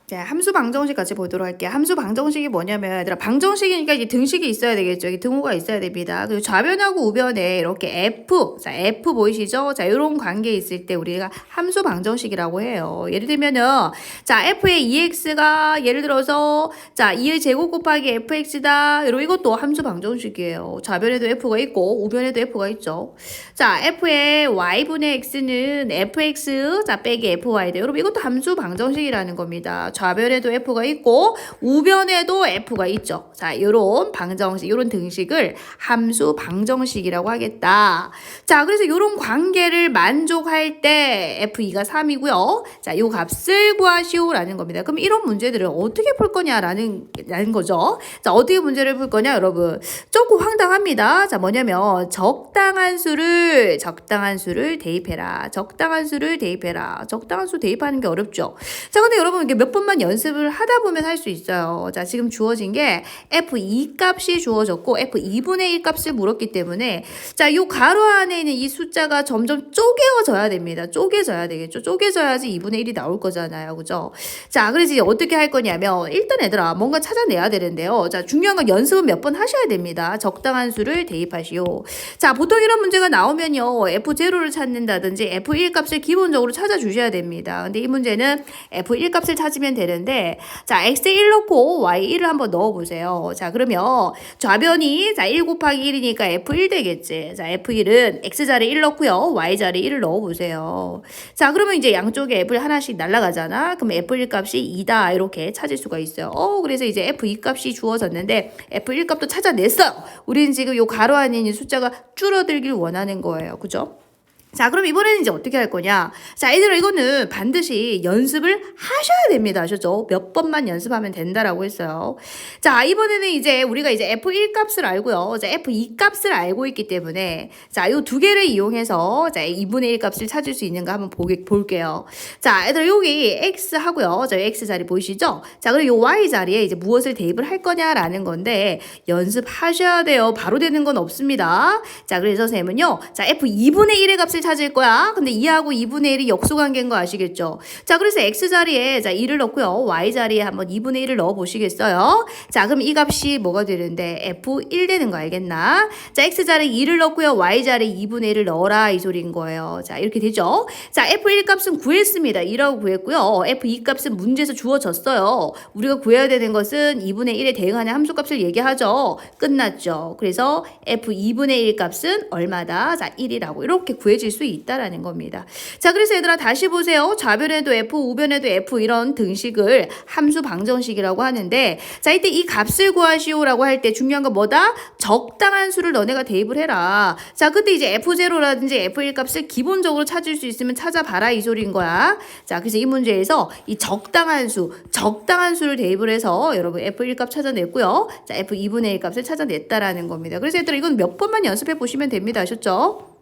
자, 함수 방정식 같이 보도록 할게요. 함수 방정식이 뭐냐면, 얘들아, 방정식이니까 이게 등식이 있어야 되겠죠. 이게 등호가 있어야 됩니다. 그리고 좌변하고 우변에 이렇게 F, 자, F 보이시죠? 자, 이런 관계 있을 때 우리가 함수 방정식이라고 해요. 예를 들면은, 자, F의 2x가 예를 들어서, 자, 2의 제곱 곱하기 fx다. 여러분, 이것도 함수 방정식이에요. 좌변에도 F가 있고, 우변에도 F가 있죠. 자, F의 y분의 x는 fx, 자, 빼기 fy다. 여러분, 이것도 함수 방정식이라는 겁니다. 좌변에도 F가 있고 우변에도 F가 있죠. 자, 요런 방정식, 요런 등식을 함수 방정식이라고 하겠다. 자, 그래서 요런 관계를 만족할 때 F2가 3이고요. 자, 요 값을 구하시오라는 겁니다. 그럼 이런 문제들을 어떻게 풀 거냐라는 거죠. 자, 어떻게 문제를 풀 거냐, 여러분. 조금 황당합니다. 자, 뭐냐면 적당한 수를 대입해라. 적당한 수를 대입해라. 적당한 수 대입하는 게 어렵죠. 자, 근데 여러분 이게 몇 번만 연습을 하다 보면 할 수 있어요. 자, 지금 주어진 게 F2 값이 주어졌고 F2분의 1 값을 물었기 때문에 자, 요 가로 안에 있는 이 숫자가 점점 쪼개져야 됩니다. 쪼개져야 되겠죠. 쪼개져야지 2분의 1이 나올 거잖아요. 그죠? 자, 그래서 이제 어떻게 할 거냐면 일단 얘들아 뭔가 찾아내야 되는데요. 자, 중요한 건 연습은 몇 번 하셔야 됩니다. 적당한 수를 대입하시오. 자, 보통 이런 문제가 나오면요. F0를 찾는다든지 F1 값을 기본적으로 찾아주셔야 됩니다. 근데 이 문제는 F1 값을 찾으면 되는데 자, x1 넣고 y1을 한번 넣어보세요. 자, 그러면 좌변이 자 1 곱하기 1이니까 F1 되겠지. 자, F1은 x자리 1 넣고요. y자리 1을 넣어보세요. 자, 그러면 이제 양쪽에 F를 하나씩 날라가잖아. 그럼 F1 값이 2다 이렇게 찾을 수가 있어요. 그래서 이제 F2 값이 주어졌는데 F1 값도 찾아냈어요. 우리는 지금 요 가로 안에 있는 숫자가 줄어들길 원하는 거예요. 그죠? 자, 그럼 이번에는 이제 어떻게 할 거냐? 자, 얘들아, 이거는 반드시 연습을 하셔야 됩니다. 아셨죠? 몇 번만 연습하면 된다라고 했어요. 자, 이번에는 이제 우리가 이제 F1 값을 알고요. 자, F2 값을 알고 있기 때문에 자, 요 두 개를 이용해서 자, 2분의 1 값을 찾을 수 있는가 한번 볼게요. 자, 얘들아, 여기 X 하고요. 자, X 자리 보이시죠? 자, 그리고 요 Y 자리에 이제 무엇을 대입을 할 거냐라는 건데 연습하셔야 돼요. 바로 되는 건 없습니다. 자, 그래서 쌤은요. 자, F2분의 1의 값을 찾을 거야. 근데 2하고 2분의 1이 역수관계인 거 아시겠죠? 자, 그래서 X자리에 자 2를 넣고요. Y자리에 한번 2분의 1을 넣어 보시겠어요? 자, 그럼 이 값이 뭐가 되는데 F1 되는 거 알겠나? 자, X자리에 2를 넣고요. Y자리에 2분의 1을 넣어라 이 소리인 거예요. 자, 이렇게 되죠? 자, F1 값은 구했습니다. 2라고 구했고요. F2 값은 문제에서 주어졌어요. 우리가 구해야 되는 것은 2분의 1에 대응하는 함수값을 얘기하죠. 끝났죠. 그래서 F2분의 1 값은 얼마다? 자, 1이라고 이렇게 구해질 수 있다라는 겁니다. 자, 그래서 얘들아 다시 보세요. 좌변에도 F, 우변에도 F 이런 등식을 함수 방정식이라고 하는데 자, 이때 이 값을 구하시오라고 할 때 중요한 건 뭐다? 적당한 수를 너네가 대입을 해라. 자, 그때 이제 F0라든지 F1 값을 기본적으로 찾을 수 있으면 찾아봐라 이 소리인 거야. 자, 그래서 이 문제에서 이 적당한 수를 대입을 해서 여러분 F1 값 찾아냈고요. 자, F2분의 1 값을 찾아냈다라는 겁니다. 그래서 얘들아 이건 몇 번만 연습해 보시면 됩니다. 아셨죠?